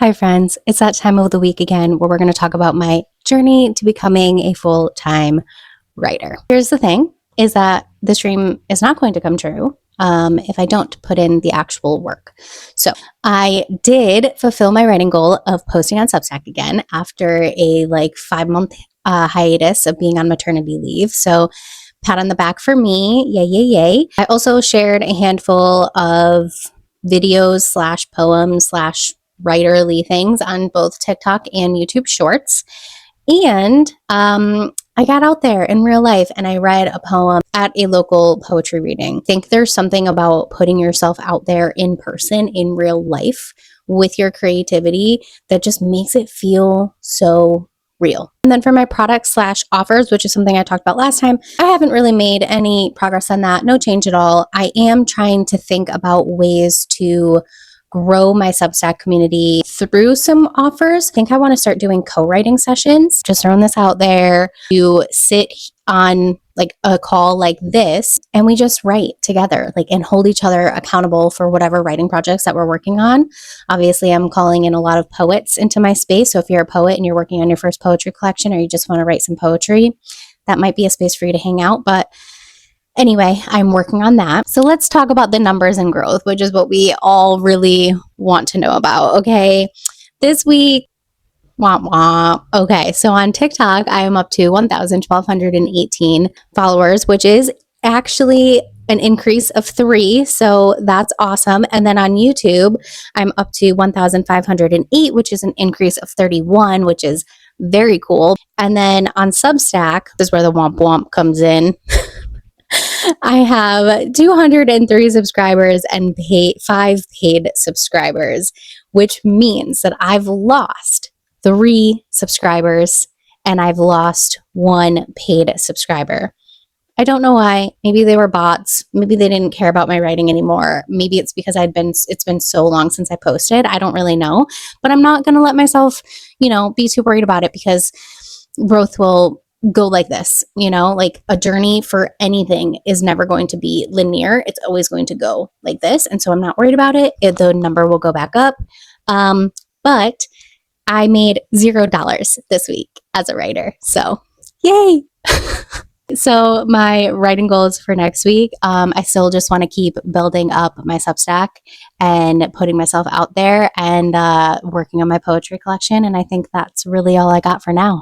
Hi, friends. It's that time of the week again where we're going to talk about my journey to becoming a full-time writer. Here's the thing, is that this dream is not going to come true if I don't put in the actual work. So I did fulfill my writing goal of posting on Substack again after a 5-month hiatus of being on maternity leave. So pat on the back for me. Yay, yay, yay. I also shared a handful of videos slash poems slash writerly things on both TikTok and YouTube Shorts. And I got out there in real life and I read a poem at a local poetry reading. I think there's something about putting yourself out there in person, in real life, with your creativity that just makes it feel so real. And then for my products slash offers, which is something I talked about last time, I haven't really made any progress on that. No change at all. I am trying to think about ways to grow my Substack community through some offers. I think I want to start doing co-writing sessions. Just throwing this out there. You sit on a call like this and we just write together, and hold each other accountable for whatever writing projects that we're working on. Obviously, I'm calling in a lot of poets into my space. So if you're a poet and you're working on your first poetry collection or you just want to write some poetry, that might be a space for you to hang out. But anyway, I'm working on that. So let's talk about the numbers and growth, which is what we all really want to know about. Okay. This week, womp womp. Okay. So on TikTok, I am up to 1,1218 followers, which is actually an increase of 3. So that's awesome. And then on YouTube, I'm up to 1,508, which is an increase of 31, which is very cool. And then on Substack, this is where the womp womp comes in. I have 203 subscribers and 5 paid subscribers, which means that I've lost 3 subscribers and I've lost 1 paid subscriber. I don't know why. Maybe they were bots. Maybe they didn't care about my writing anymore. Maybe it's because it's been so long since I posted. I don't really know, but I'm not going to let myself, be too worried about it, because growth will go like this. A journey for anything is never going to be linear. It's always going to go like this. And so I'm not worried about it. The number will go back up. But I made $0 this week as a writer. So yay. So my writing goals for next week, I still just want to keep building up my Substack and putting myself out there and working on my poetry collection. And I think that's really all I got for now.